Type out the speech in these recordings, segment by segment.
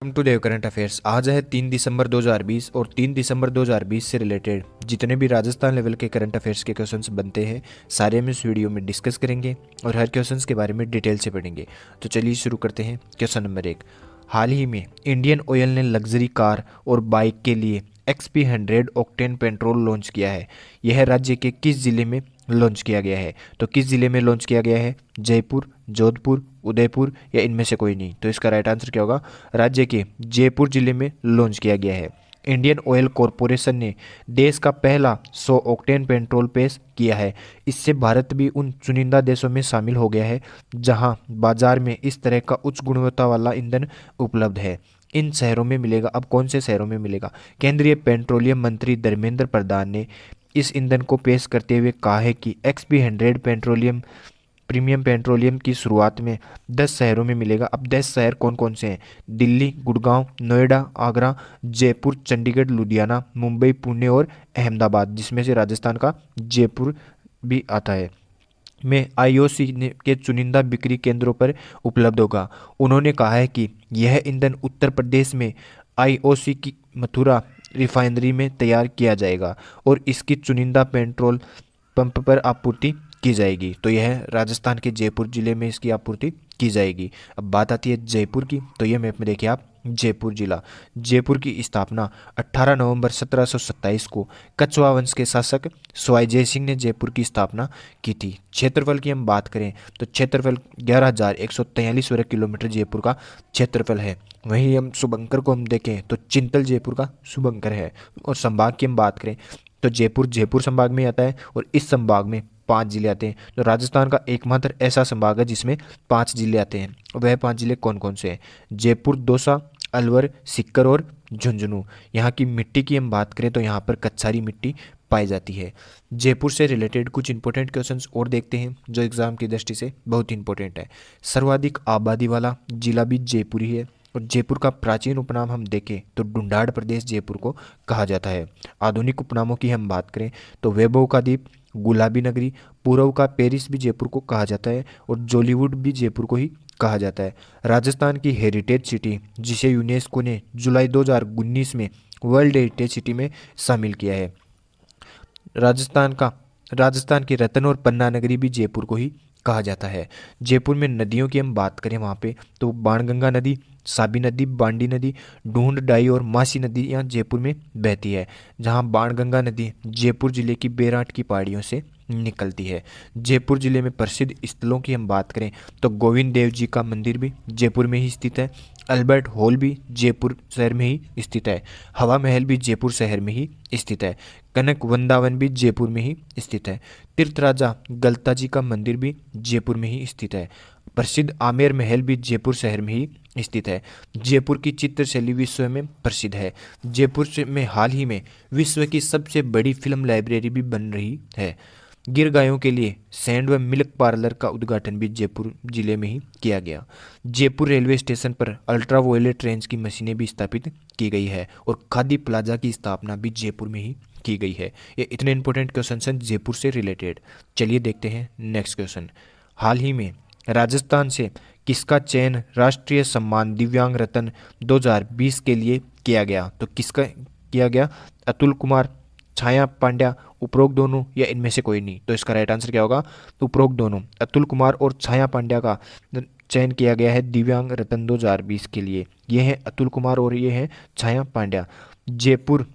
To Dev current affairs. आज है 3 दिसंबर 2020 और 3 दिसंबर 2020 से रिलेटेड जितने भी राजस्थान लेवल के करंट अफेयर्स के क्वेश्चंस बनते हैं सारे हम इस वीडियो में डिस्कस करेंगे और हर क्वेश्चंस के बारे में डिटेल से पढ़ेंगे। तो चलिए शुरू करते हैं। Question number 1। हाल ही में इंडियन ऑयल ने लग्जरी कार और बाइक के लिए XP100 ऑक्टेन पेट्रोल लॉन्च किया है। यह राज्य के किस जिले में लॉन्च किया गया है? तो किस जिले में लॉन्च किया गया है? जयपुर, जोधपुर, उदयपुर या इनमें से कोई नहीं? तो इसका राइट आंसर क्या होगा? राज्य के जयपुर जिले में लॉन्च किया गया है। इंडियन ऑयल कॉरपोरेशन ने देश का पहला 100 ऑक्टेन पेट्रोल पेश किया है। इससे भारत भी उन चुनिंदा देशों में शामिल हो गया है जहां बाजार में इस तरह का उच्च गुणवत्ता वाला ईंधन उपलब्ध है। इन शहरों में मिलेगा। अब कौन से शहरों में मिलेगा? केंद्रीय पेट्रोलियम मंत्री धर्मेंद्र प्रधान ने इस ईंधन को पेश करते हुए कहा है कि XP100 पेट्रोलियम प्रीमियम पेट्रोलियम की शुरुआत में 10 शहरों में मिलेगा। अब 10 शहर कौन कौन से हैं? दिल्ली, गुड़गांव, नोएडा, आगरा, जयपुर, चंडीगढ़, लुधियाना, मुंबई, पुणे और अहमदाबाद, जिसमें से राजस्थान का जयपुर भी आता है, में IOC के चुनिंदा बिक्री केंद्रों पर उपलब्ध होगा। उन्होंने कहा है कि यह ईंधन उत्तर प्रदेश में IOC की मथुरा रिफाइनरी में तैयार किया जाएगा और इसकी चुनिंदा पेट्रोल पंप पर आपूर्ति की जाएगी। तो यह राजस्थान के जयपुर जिले में इसकी आपूर्ति की जाएगी। अब बात आती है जयपुर की। तो ये मैप में देखिए आप, जयपुर जिला। जयपुर की स्थापना 18 नवंबर 1727 को कछवाहा वंश के शासक सवाई जय सिंह ने जयपुर की स्थापना की थी। क्षेत्रफल की हम बात करें तो क्षेत्रफल 11,143 वर्ग किलोमीटर जयपुर का क्षेत्रफल है। वहीं हम शुभंकर को हम देखें तो चिंतल जयपुर का शुभंकर है। और संभाग की हम बात करें तो जयपुर जयपुर संभाग में आता है और इस संभाग में 5 जिले आते हैं। तो राजस्थान का एकमात्र ऐसा संभाग है जिसमें 5 जिले आते हैं। वह 5 जिले कौन कौन से हैं? जयपुर, दौसा, अलवर, सीकर और झुंझुनू। यहाँ की मिट्टी की हम बात करें तो यहाँ पर कच्छारी मिट्टी पाई जाती है। जयपुर से रिलेटेड कुछ इंपॉर्टेंट क्वेश्चंस और देखते हैं जो एग्जाम की दृष्टि से बहुत इंपॉर्टेंट है। सर्वाधिक आबादी वाला जिला भी जयपुर ही है। और जयपुर का प्राचीन उपनाम हम देखें तो ढूंढाड़ प्रदेश जयपुर को कहा जाता है। आधुनिक उपनामों की हम बात करें तो वैभव का द्वीप, गुलाबी नगरी, पूर्व का पेरिस भी जयपुर को कहा जाता है और जॉलीवुड भी जयपुर को ही कहा जाता है। राजस्थान की हेरिटेज सिटी, जिसे यूनेस्को ने जुलाई 2019 में वर्ल्ड हेरिटेज सिटी में शामिल किया है। राजस्थान की रतन और पन्ना नगरी भी जयपुर को ही कहा जाता है। जयपुर में नदियों की हम बात करें वहाँ पे तो बाणगंगा नदी, साबी नदी, बांडी नदी, ढूंढ डाई और मासी नदी यहाँ जयपुर में बहती है। जहाँ बाणगंगा नदी जयपुर जिले की बेराट की पहाड़ियों से निकलती है। जयपुर जिले में प्रसिद्ध स्थलों की हम बात करें तो गोविंद देव जी का मंदिर भी जयपुर में ही स्थित है। अल्बर्ट हॉल भी जयपुर शहर में ही स्थित है। हवा महल भी जयपुर शहर में ही स्थित है। कनक वृंदावन भी जयपुर में ही स्थित है। तीर्थ राजा गलता जी का मंदिर भी जयपुर में ही स्थित है। प्रसिद्ध आमेर महल भी जयपुर शहर में ही स्थित है। जयपुर की चित्रशैली विश्व में प्रसिद्ध है। जयपुर में हाल ही में विश्व की सबसे बड़ी फिल्म लाइब्रेरी भी बन रही है। गिर गायों के लिए सैंड व मिल्क पार्लर का उद्घाटन भी जयपुर जिले में ही किया गया। जयपुर रेलवे स्टेशन पर अल्ट्रा वायलेट रेंज की मशीनें भी स्थापित की गई है और खादी प्लाजा की स्थापना भी जयपुर में ही की गई है। ये इतने इंपॉर्टेंट क्वेश्चन हैं जयपुर से रिलेटेड। चलिए देखते हैं नेक्स्ट क्वेश्चन। हाल ही में राजस्थान से किसका चयन राष्ट्रीय सम्मान दिव्यांग रत्न 2020 के लिए किया गया? तो किसका किया गया? अतुल कुमार, छाया पांड्या, उपरोक्त दोनों या इनमें से कोई नहीं? तो इसका राइट आंसर क्या होगा? उपरोक्त दोनों। अतुल कुमार और छाया पांड्या का चयन किया गया है दिव्यांग रत्न 2020 के लिए। ये हैं अतुल कुमार और ये हैं छाया पांड्या। जयपुर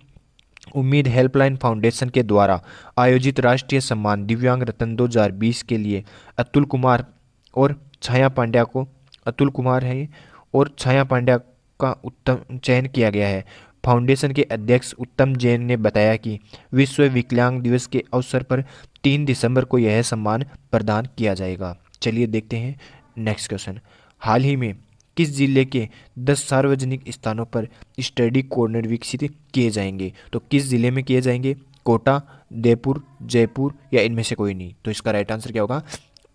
उम्मीद हेल्पलाइन फाउंडेशन के द्वारा आयोजित राष्ट्रीय सम्मान दिव्यांग रत्न 2020 के लिए अतुल कुमार और छाया पांड्या को अतुल कुमार है और छाया पांड्या का उत्तम चयन किया गया है। फाउंडेशन के अध्यक्ष उत्तम जैन ने बताया कि विश्व विकलांग दिवस के अवसर पर 3 दिसंबर को यह सम्मान प्रदान किया जाएगा। चलिए देखते हैं नेक्स्ट क्वेश्चन। हाल ही में किस जिले के 10 सार्वजनिक स्थानों पर स्टडी कॉर्नर विकसित किए जाएंगे? तो किस जिले में किए जाएंगे? कोटा, उदयपुर, जयपुर या इनमें से कोई नहीं? तो इसका राइट आंसर क्या होगा?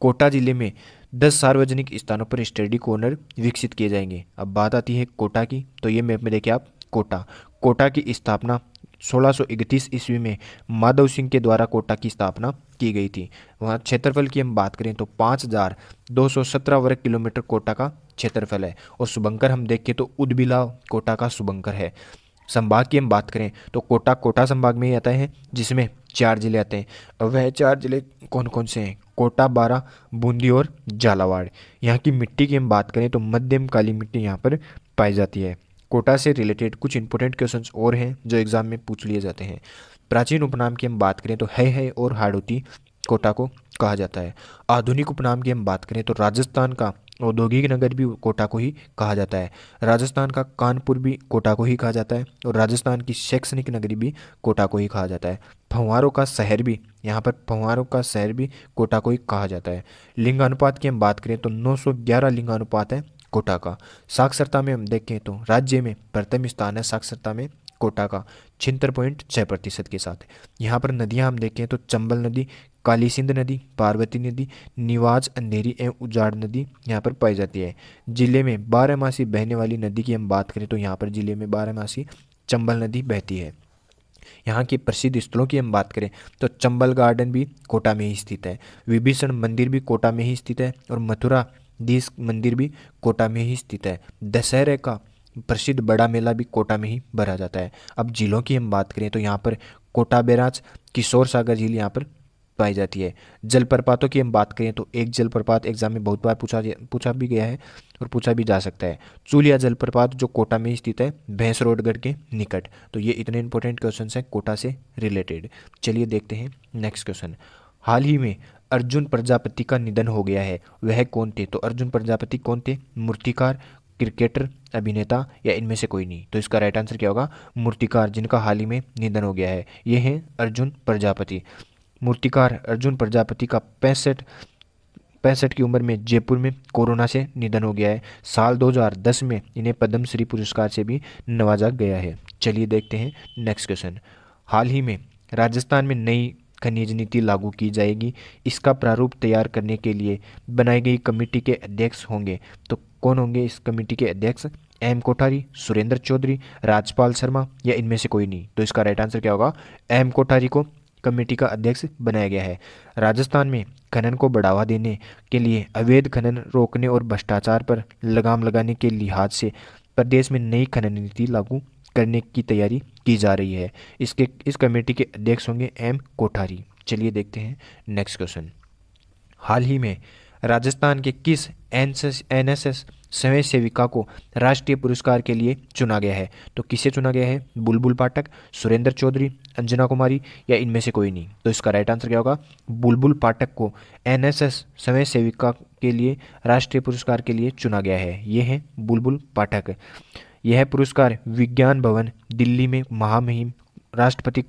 कोटा जिले में 10 सार्वजनिक स्थानों पर स्टडी कॉर्नर विकसित किए जाएंगे। अब बात आती है कोटा की। तो ये मैप में देखिए आप, कोटा की स्थापना 1631 ईस्वी में माधव सिंह के द्वारा कोटा की स्थापना की गई थी। वहाँ क्षेत्रफल की हम बात करें तो 5217 वर्ग किलोमीटर कोटा का क्षेत्रफल है। और शुभंकर हम देखें तो उदबिलाव कोटा का शुभंकर है। संभाग की हम बात करें तो कोटा कोटा संभाग में ही आता है, जिसमें 4 जिले आते हैं। और वह 4 जिले कौन कौन से हैं? कोटा, बारां, बूंदी और झालावाड़। यहाँ की मिट्टी की हम बात करें तो मध्यम काली मिट्टी यहाँ पर पाई जाती है। कोटा से रिलेटेड कुछ इंपॉर्टेंट क्वेश्चंस और हैं जो एग्जाम में पूछ लिए जाते हैं। प्राचीन उपनाम की हम बात करें तो है और हाड़ौती कोटा को कहा जाता है। आधुनिक उपनाम की हम बात करें तो राजस्थान का औद्योगिक नगर भी कोटा को ही कहा जाता है। राजस्थान का कानपुर भी कोटा को ही कहा जाता है और राजस्थान की शैक्षणिक नगरी भी कोटा को ही कहा जाता है। फव्वारों का शहर भी, यहाँ पर फव्वारों का शहर भी कोटा को ही कहा जाता है। लिंगानुपात की हम बात करें तो 911 लिंगानुपात है कोटा का। साक्षरता में हम देखें तो राज्य में प्रथम स्थान है साक्षरता में कोटा का 76.6% के साथ। यहाँ पर नदियाँ हम देखें तो चंबल नदी, काली सिंध नदी, पार्वती नदी, निवाज, अंधेरी एवं उजाड़ नदी यहाँ पर पाई जाती है। जिले में बारहमासी बहने वाली नदी की हम बात करें तो यहाँ पर जिले में बारहमासी चंबल नदी बहती है। यहाँ के प्रसिद्ध स्थलों की हम बात करें तो चंबल गार्डन भी कोटा में ही स्थित है। विभीषण मंदिर भी कोटा में ही स्थित है और मथुरा दीस मंदिर भी कोटा में ही स्थित है। दशहरे का प्रसिद्ध बड़ा मेला भी कोटा में ही भरा जाता है। अब झीलों की हम बात करें तो यहाँ पर कोटा बैराज, किशोर सागर झील यहाँ पर पाई जाती है। जलप्रपातों की हम बात करें तो एक जलप्रपात एग्जाम में बहुत बार पूछा भी गया है और पूछा भी जा सकता है। चूलिया जलप्रपात जो कोटा में स्थित है भैंसरोडगढ़ के निकट। तो ये इतने इंपॉर्टेंट क्वेश्चन हैं कोटा से रिलेटेड। चलिए देखते हैं नेक्स्ट क्वेश्चन। हाल ही में अर्जुन प्रजापति का निधन हो गया है, वह कौन थे? तो अर्जुन प्रजापति कौन थे? मूर्तिकार, क्रिकेटर, अभिनेता या इनमें से कोई नहीं? तो इसका राइट आंसर क्या होगा? मूर्तिकार, जिनका हाल ही में निधन हो गया है। ये हैं अर्जुन प्रजापति। मूर्तिकार अर्जुन प्रजापति का 65 की उम्र में जयपुर में कोरोना से निधन हो गया है। साल 2010 में इन्हें पद्मश्री पुरस्कार से भी नवाजा गया है। चलिए देखते हैं नेक्स्ट क्वेश्चन। हाल ही में राजस्थान में नई खनिज नीति लागू की जाएगी। इसका प्रारूप तैयार करने के लिए बनाई गई कमेटी के अध्यक्ष होंगे। तो कौन होंगे इस कमेटी के अध्यक्ष? एम कोठारी, सुरेंद्र चौधरी, राजपाल शर्मा या इनमें से कोई नहीं? तो इसका राइट आंसर क्या होगा? एम कोठारी को कमेटी का अध्यक्ष बनाया गया है। राजस्थान में खनन को बढ़ावा देने के लिए, अवैध खनन रोकने और भ्रष्टाचार पर लगाम लगाने के लिहाज से प्रदेश में नई खनन नीति लागू करने की तैयारी की जा रही है। इस कमेटी के अध्यक्ष होंगे एम कोठारी। चलिए देखते हैं नेक्स्ट क्वेश्चन। हाल ही में राजस्थान के किस एनएसएस स्वयं सेविका को राष्ट्रीय पुरस्कार के लिए चुना गया है? तो किसे चुना गया है? बुलबुल पाठक, सुरेंद्र चौधरी, अंजना कुमारी या इनमें से कोई नहीं? तो इसका राइट आंसर क्या होगा? बुलबुल पाठक को एनएसएस स्वयं सेविका के लिए राष्ट्रीय पुरस्कार के लिए चुना गया है। ये है बुलबुल पाठक। यह पुरस्कार विज्ञान भवन दिल्ली में महामहिम राष्ट्रपति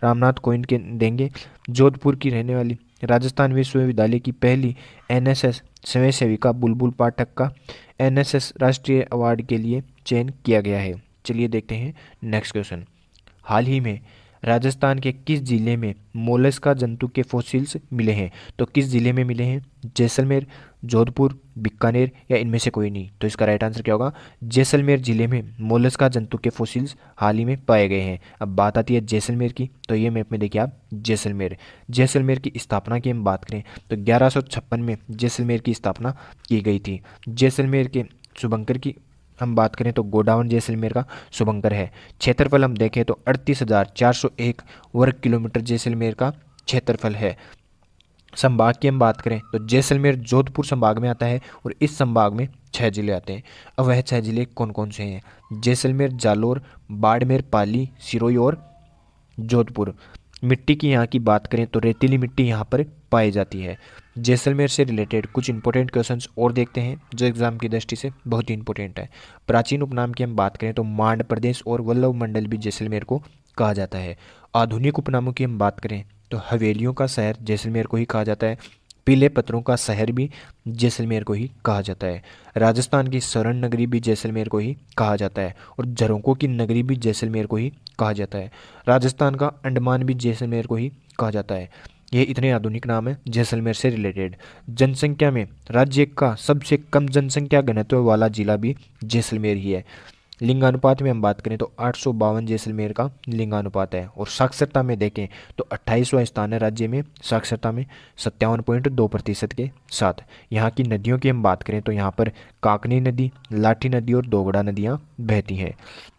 रामनाथ कोविंद के देंगे। जोधपुर की रहने वाली राजस्थान विश्वविद्यालय की पहली एनएसएस स्वयं सेविका बुलबुल पाठक का एनएसएस राष्ट्रीय अवार्ड के लिए चयन किया गया है। चलिए देखते हैं नेक्स्ट क्वेश्चन। हाल ही में राजस्थान के किस जिले में मोलस्का जंतु के फॉसिल्स मिले हैं? तो किस जिले में मिले हैं? जैसलमेर, जोधपुर, बीकानेर या इनमें से कोई नहीं? तो इसका राइट आंसर क्या होगा? जैसलमेर जिले में मोलस्का जंतु के फॉसिल्स हाल ही में पाए गए हैं। अब बात आती है जैसलमेर की। तो ये मैप में देखिए आप जैसलमेर की स्थापना की हम बात करें तो 1156 में जैसलमेर की स्थापना की गई थी। जैसलमेर के शुभंकर की हम बात करें तो गोडाउन जैसलमेर का शुभंकर है। क्षेत्रफल हम देखें तो 38,401 वर्ग किलोमीटर जैसलमेर का क्षेत्रफल है। संभाग की हम बात करें तो जैसलमेर जोधपुर संभाग में आता है और इस संभाग में 6 जिले आते हैं। अब वह 6 जिले कौन कौन से हैं? जैसलमेर, जालोर, बाड़मेर, पाली, सिरोही और जोधपुर। मिट्टी की यहाँ की बात करें तो रेतीली मिट्टी यहाँ पर पाई जाती है। जैसलमेर से रिलेटेड कुछ इंपॉर्टेंट क्वेश्चंस और देखते हैं जो एग्जाम की दृष्टि से बहुत ही इंपॉर्टेंट है। प्राचीन उपनाम की हम बात करें तो मांड प्रदेश और वल्लभ मंडल भी जैसलमेर को कहा जाता है। आधुनिक उपनामों की हम बात करें तो हवेलियों का शहर जैसलमेर को ही कहा जाता है। पीले पत्थरों का शहर भी जैसलमेर को ही कहा जाता है। राजस्थान की स्वर्ण नगरी भी जैसलमेर को ही कहा जाता है और झरोकों की नगरी भी जैसलमेर को ही कहा जाता है। राजस्थान का अंडमान भी जैसलमेर को ही कहा जाता है। ये इतने आधुनिक नाम है जैसलमेर से रिलेटेड। जनसंख्या में राज्य का सबसे कम जनसंख्या घनत्व वाला जिला भी जैसलमेर ही है। लिंगानुपात में हम बात करें तो 852 जैसलमेर का लिंगानुपात है। और साक्षरता में देखें तो 28वां स्थान है राज्य में साक्षरता में 57.2% के साथ। यहाँ की नदियों की हम बात करें तो यहाँ पर काकनी नदी, लाठी नदी और दोगड़ा नदियाँ बहती हैं।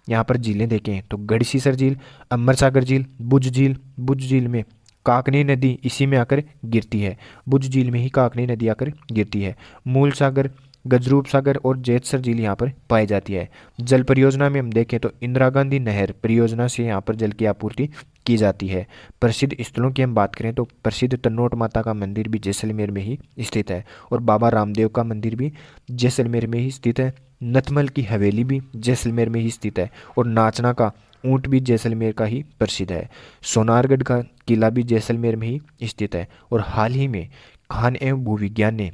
यहाँ पर झीलें देखें तो गढ़सीसर झील, अमरसागर झील, बुझ झील में काकनी नदी इसी में आकर गिरती है। बुझ झील में ही काकनी नदी आकर गिरती है। मूल सागर, गजरूप सागर और जेतसर झील यहाँ पर पाई जाती है। जल परियोजना में हम देखें तो इंदिरा गांधी नहर परियोजना से यहाँ पर जल की आपूर्ति की जाती है। प्रसिद्ध स्थलों की हम बात करें तो प्रसिद्ध तन्नोट माता का मंदिर भी जैसलमेर में ही स्थित है और बाबा रामदेव का मंदिर भी जैसलमेर में ही स्थित है। नथमल की हवेली भी जैसलमेर में ही स्थित है और नाचना का ऊंट भी जैसलमेर का ही प्रसिद्ध है। सोनारगढ़ का किला भी जैसलमेर में ही स्थित है। और हाल ही में खान एवं भूविज्ञान ने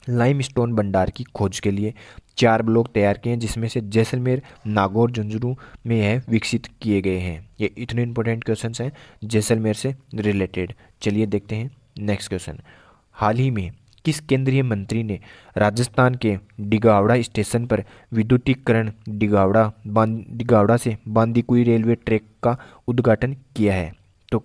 लाइमस्टोन भंडार की खोज के लिए 4 ब्लॉक तैयार किए हैं, जिसमें से जैसलमेर, नागौर, झुंझुनू में यह विकसित किए गए हैं। ये इतने इंपॉर्टेंट क्वेश्चंस हैं जैसलमेर से रिलेटेड। चलिए देखते हैं नेक्स्ट क्वेश्चन। हाल ही में किस केंद्रीय मंत्री ने राजस्थान के डिगावड़ा स्टेशन पर विद्युतीकरण डिगावड़ा से बांदीकुई रेलवे ट्रैक का उद्घाटन किया है? तो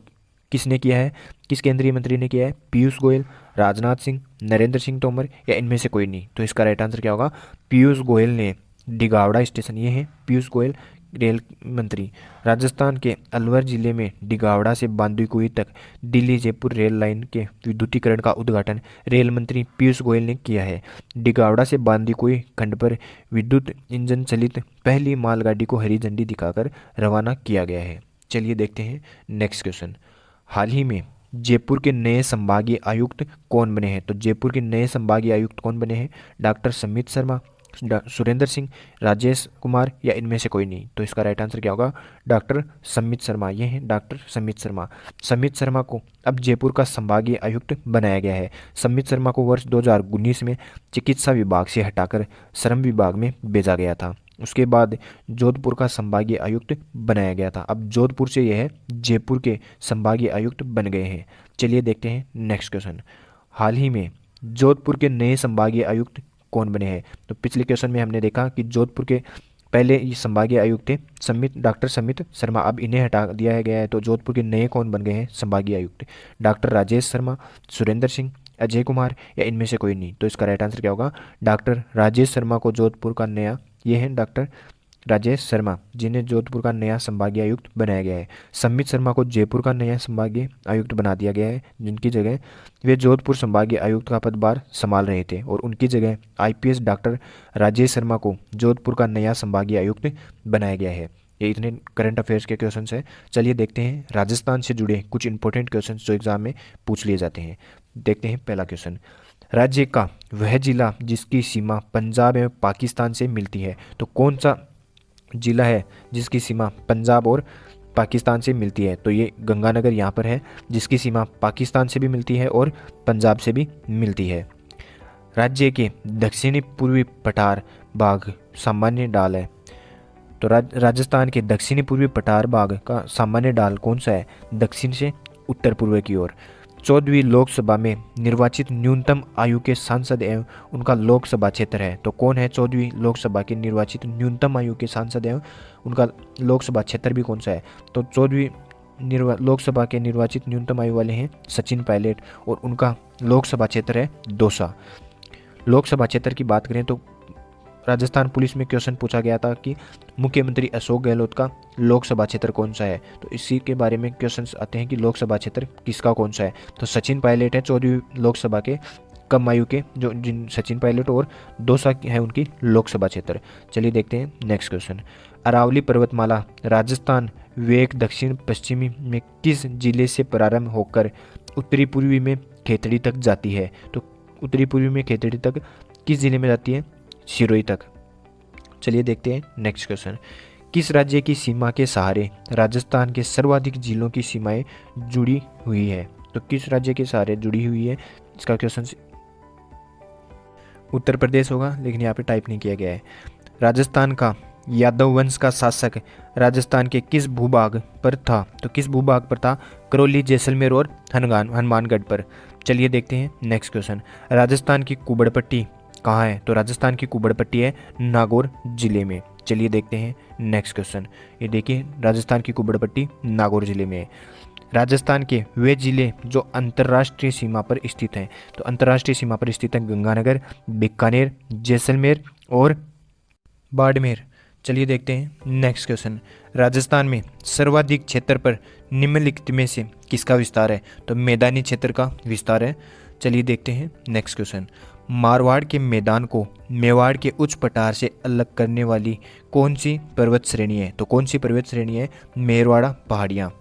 किसने किया है, किस केंद्रीय मंत्री ने किया है? पीयूष गोयल, राजनाथ सिंह, नरेंद्र सिंह तोमर या इनमें से कोई नहीं? तो इसका राइट आंसर क्या होगा? पीयूष गोयल ने डिगावड़ा स्टेशन, ये है पीयूष गोयल रेल मंत्री, राजस्थान के अलवर जिले में डिगावड़ा से बांदीकुई तक दिल्ली जयपुर रेल लाइन के विद्युतीकरण का उद्घाटन रेल मंत्री पीयूष गोयल ने किया है। डिगावड़ा से बांदीकुई खंड पर विद्युत इंजन चलित पहली मालगाड़ी को हरी झंडी दिखाकर रवाना किया गया है। चलिए देखते हैं नेक्स्ट क्वेश्चन। हाल ही में जयपुर के नए संभागीय आयुक्त कौन बने हैं? तो जयपुर के नए संभागीय आयुक्त कौन बने हैं? डॉक्टर समित शर्मा, सुरेंद्र सिंह, राजेश कुमार या इनमें से कोई नहीं? तो इसका राइट आंसर क्या होगा? डॉक्टर समित शर्मा, ये हैं डॉक्टर समित शर्मा। समित शर्मा को अब जयपुर का संभागीय आयुक्त बनाया गया है। समित शर्मा को वर्ष 2019 में चिकित्सा विभाग से हटाकर श्रम विभाग में भेजा गया था। उसके बाद जोधपुर का संभागीय आयुक्त बनाया गया था। अब जोधपुर से यह जयपुर के संभागीय आयुक्त बन गए हैं। चलिए देखते हैं नेक्स्ट क्वेश्चन। हाल ही में जोधपुर के नए संभागीय आयुक्त कौन बने हैं? तो पिछले क्वेश्चन में हमने देखा कि जोधपुर के पहले ये संभागीय आयुक्त थे डॉक्टर समित शर्मा, अब इन्हें हटा दिया गया है। तो जोधपुर के नए कौन बन गए हैं संभागीय आयुक्त? डॉक्टर राजेश शर्मा, सुरेंद्र सिंह, अजय कुमार या इनमें से कोई नहीं? तो इसका राइट आंसर क्या होगा? डॉक्टर राजेश शर्मा को जोधपुर का नया, ये है डॉक्टर राजेश शर्मा जिन्हें जोधपुर का नया संभागीय आयुक्त बनाया गया है। समित शर्मा को जयपुर का नया संभागीय आयुक्त बना दिया गया है, जिनकी जगह वे जोधपुर संभागीय आयुक्त का पदभार संभाल रहे थे। और उनकी जगह आईपीएस डॉक्टर राजेश शर्मा को जोधपुर का नया संभागीय आयुक्त बनाया गया है। ये इतने करंट अफेयर्स के क्वेश्चन हैं। चलिए देखते हैं राजस्थान से जुड़े कुछ इंपॉर्टेंट क्वेश्चन जो एग्जाम में पूछ लिए जाते हैं। देखते हैं पहला क्वेश्चन। राज्य का वह जिला जिसकी सीमा पंजाब एवं पाकिस्तान से मिलती है? तो कौन सा जिला है जिसकी सीमा पंजाब और पाकिस्तान से मिलती है? तो ये गंगानगर यहाँ पर है, जिसकी सीमा पाकिस्तान से भी मिलती है और पंजाब से भी मिलती है। राज्य के दक्षिणी पूर्वी पठार भाग सामान्य ढाल है। तो राजस्थान के दक्षिणी पूर्वी पठार भाग का सामान्य ढाल कौन सा है? दक्षिण से उत्तर पूर्व की ओर। 14वीं लोकसभा में निर्वाचित न्यूनतम आयु के सांसद एवं उनका लोकसभा क्षेत्र है। तो कौन है 14वीं लोकसभा के निर्वाचित न्यूनतम आयु के सांसद एवं उनका लोकसभा क्षेत्र भी कौन सा है? तो 14वीं लोकसभा के निर्वाचित न्यूनतम आयु वाले हैं सचिन पायलट और उनका लोकसभा क्षेत्र है दौसा। लोकसभा क्षेत्र की बात करें तो राजस्थान पुलिस में क्वेश्चन पूछा गया था कि मुख्यमंत्री अशोक गहलोत का लोकसभा क्षेत्र कौन सा है? तो इसी के बारे में क्वेश्चंस आते हैं कि लोकसभा क्षेत्र किसका कौन सा है? तो सचिन पायलट है 14वीं लोकसभा के कम आयु के, जो जिन सचिन पायलट और दौसा है उनकी लोकसभा क्षेत्र। चलिए देखते हैं नेक्स्ट क्वेश्चन। अरावली पर्वतमाला राजस्थान वेक दक्षिण पश्चिमी में किस जिले से प्रारंभ होकर उत्तरी पूर्वी में खेतड़ी तक जाती है? तो उत्तरी पूर्वी में खेतड़ी तक किस जिले में जाती है? सिरोही तक। चलिए देखते हैं नेक्स्ट क्वेश्चन। किस राज्य की सीमा के सहारे राजस्थान के सर्वाधिक जिलों की सीमाएं जुड़ी हुई है? तो किस राज्य के सहारे जुड़ी हुई है? इसका क्वेश्चन उत्तर प्रदेश होगा, लेकिन यहाँ पे टाइप नहीं किया गया है। राजस्थान का यादव वंश का शासक राजस्थान के किस भूभाग पर था? तो किस भूभाग पर था? करौली, जैसलमेर और हनुमानगढ़ पर। चलिए देखते हैं नेक्स्ट क्वेश्चन। राजस्थान की कुबड़ पट्टी कहाँ है? तो राजस्थान की कुबड़ पट्टी है नागौर जिले में। चलिए देखते हैं नेक्स्ट क्वेश्चन। ये देखिए राजस्थान की कुबड़पट्टी नागौर जिले में है। राजस्थान के वे जिले जो अंतर्राष्ट्रीय सीमा पर स्थित हैं, तो अंतर्राष्ट्रीय सीमा पर स्थित हैं गंगानगर, बीकानेर, जैसलमेर और बाड़मेर। चलिए देखते हैं नेक्स्ट क्वेश्चन। राजस्थान में सर्वाधिक क्षेत्र पर निम्नलिखित में से किसका विस्तार है, तो मैदानी क्षेत्र का विस्तार है। चलिए देखते हैं नेक्स्ट क्वेश्चन। मारवाड़ के मैदान को मेवाड़ के उच्च पठार से अलग करने वाली कौन सी पर्वत श्रेणी है, तो कौन सी पर्वत श्रेणी है, मेरवाड़ा पहाड़ियाँ।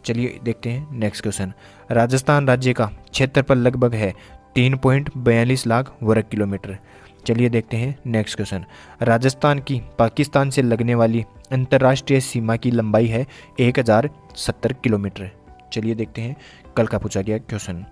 चलिए देखते हैं नेक्स्ट क्वेश्चन। राजस्थान राज्य का क्षेत्रफल लगभग है 3.42 लाख वर्ग किलोमीटर। चलिए देखते हैं नेक्स्ट क्वेश्चन। राजस्थान की पाकिस्तान से लगने वाली अंतर्राष्ट्रीय सीमा की लंबाई है 1070 किलोमीटर। चलिए देखते हैं कल का पूछा गया क्वेश्चन।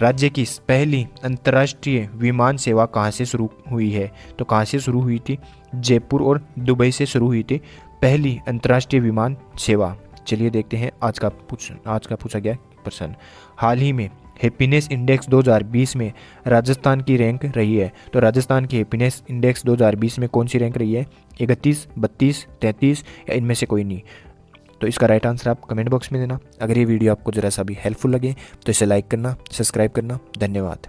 राज्य की पहली अंतर्राष्ट्रीय विमान सेवा कहाँ से शुरू हुई है, तो कहाँ से शुरू हुई थी, जयपुर और दुबई से शुरू हुई थी पहली अंतर्राष्ट्रीय विमान सेवा। चलिए देखते हैं आज का पूछा गया प्रश्न। हाल ही में हैप्पीनेस इंडेक्स 2020 में राजस्थान की रैंक रही है, तो राजस्थान की हैप्पीनेस इंडेक्स 2020 में कौन सी रैंक रही है, 31, 32, 33 या इनमें से कोई नहीं। तो इसका राइट आंसर आप कमेंट बॉक्स में देना। अगर ये वीडियो आपको ज़रा सा भी हेल्पफुल लगे तो इसे लाइक करना, सब्सक्राइब करना। धन्यवाद।